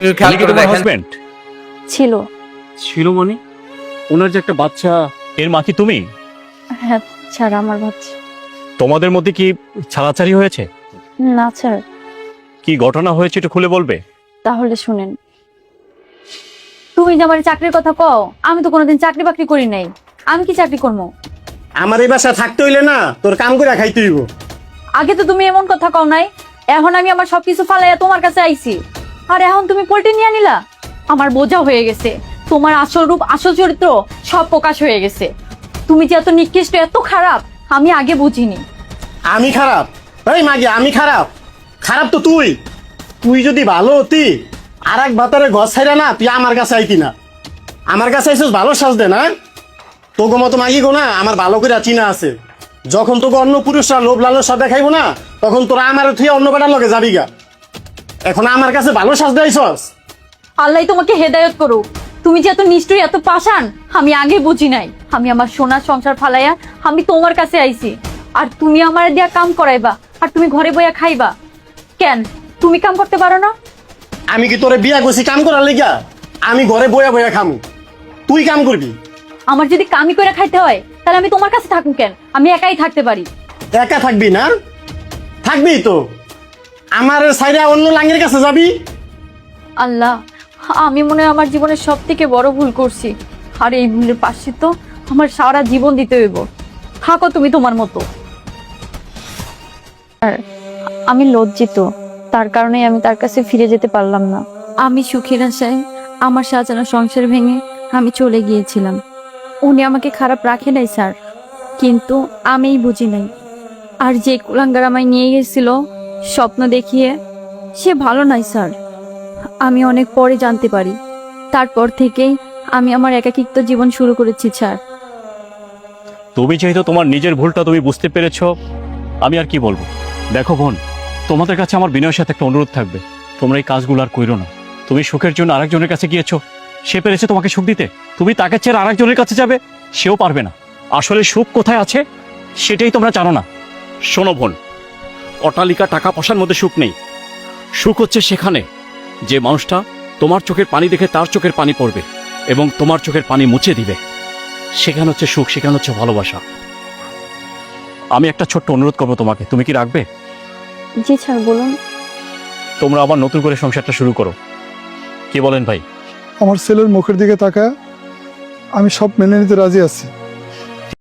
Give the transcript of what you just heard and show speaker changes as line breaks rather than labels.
খেয়াল করে দেখেন। হাজবেন্ড
ছিল।
ছিল মানে? ওনার যে একটা বাচ্চা, এর মা কি তুমি?
হ্যাঁ স্যার, আমার বাচ্চা।
তোমাদের মধ্যে কি ছাড়াছাড়ি হয়েছে?
না স্যার।
কি ঘটনা হয়েছে একটু খুলে বলবে?
তাহলে শুনেন, তুমি যে আমার চাকরির কথা কও, আমি তো কোনোদিন চাকরি বাকরি করি নাই। আমি কি চাকরি করবো?
আমার এই বাসা থাকতে হইলে না তোর কাম করে খাইতে হইব।
আগে তো তুমি এমন কথা কও নাই। এখন আমি আমার সবকিছু ফালাইয়া তোমার কাছে আইছি, আর এখন তুমি পোল্ট্রি নিয়ে নিলা। আমার বোঝা হয়ে গেছে, তোমার আসল রূপ আসল চরিত্র সব প্রকাশ হয়ে গেছে। তুমি যে এত নিকৃষ্ট এত খারাপ আমি আগে বুঝিনি।
আমি খারাপ? এই মাগি, আমি খারাপ? খারাপ তো তুই। তুই যদি ভালো হতি আর এক ভাতারে ঘর ছাইরা না তুই আমার কাছে আইতি না। আমার কাছে আইসিস ভালো সাজ দে না। তোকে মতো মাগি গো না আমার ভালো করে চিনা আছে। যখন তোকে অন্য পুরুষরা লোভ লালসা দেখাইবো না তখন তোরা আমার থুয়ে অন্য বেটার লগে যাবি গা। এখন আমার কাছে ভালো সাজ দেয়ছস।
আল্লাহ তোমাকে হেদায়ত করুক। তুমি যে এত নিষ্ঠুর এত পাষাণ আমি আগে বুঝি নাই। আমি আমার সোনার সংসার ফালাইয়া আমি তোমার কাছে আইছি, আর তুমি আমার দিয়া কাম করাইবা, আর তুমি ঘরে বইয়া খাইবা। কেন তুমি কাম করতে পারো না?
আমি কি তোরে বিয়া করছি কাম করার লেগা? আমি ঘরে বয়া বয়া খামু, তুই কাম করবি।
আমার যদি কামি করে খাইতে হয় তাহলে আমি তোমার কাছে থাকুন কেন? আমি একাই থাকতে পারি।
একা থাকবি না? থাকবি তো। আমার সাইডে অন্য লাঙ্গের কাছে যাবি?
আল্লাহ, আমি মনে হয় আমার জীবনের সব থেকে বড় ভুল করছি, আর এই ভুলের পাশে তো আমার সারা জীবন দিতে হইব। থাকো তুমি তোমার মতো। আর আমি লজ্জিত, তার কারণেই আমি তার কাছে ফিরে যেতে পারলাম না। আমি সুখের আশায় আমার সাজানো সংসার ভেঙে আমি চলে গিয়েছিলাম। উনি আমাকে খারাপ রাখে নাই স্যার, কিন্তু আমিই বুঝি নাই। আর যে কুলাঙ্গার আমায় নিয়ে গেছিল স্বপ্ন দেখিয়ে, সে ভালো নাই স্যার। আমি অনেক পরে জানতে পারি। তারপর থেকেই আমি আমার একাকিত্ব জীবন শুরু করেছি স্যার।
তুমি যেহেতু তোমার নিজের ভুলটা তুমি বুঝতে পেরেছো, আমি আর কি বলবো। দেখো বোন, তোমাদের কাছে আমার বিনয়ের সাথে একটা অনুরোধ থাকবে, তোমরা এই কাজগুলো আর কইরো না। তুমি সুখের জন্য আরেকজনের কাছে গিয়েছো, সে পেরেছে তোমাকে সুখ দিতে, তুমি তাকে ছেড়ে আরেকজনের কাছে যাবে, সেও পারবে না। আসলে সুখ কোথায় আছে সেটাই তোমরা জানো না। শোনো বোন, অট্টালিকা টাকা পয়সার মধ্যে সুখ নেই। সুখ হচ্ছে সেখানে যে মানুষটা তোমার চোখের পানি দেখে তার চোখের পানি পড়বে এবং তোমার চোখের পানি মুছে দিবে, সেখানে হচ্ছে সুখ, সেখানে হচ্ছে ভালোবাসা। আমি একটা ছোট্ট অনুরোধ করবো তোমাকে, তুমি কি রাখবে?
জি স্যার, বলুন।
তোমরা আবার নতুন করে সংসারটা শুরু করো, কি বলেন ভাই?
আমার ছেলের মুখের দিকে তাকায় আমি সব মেনে নিতে রাজি আছি।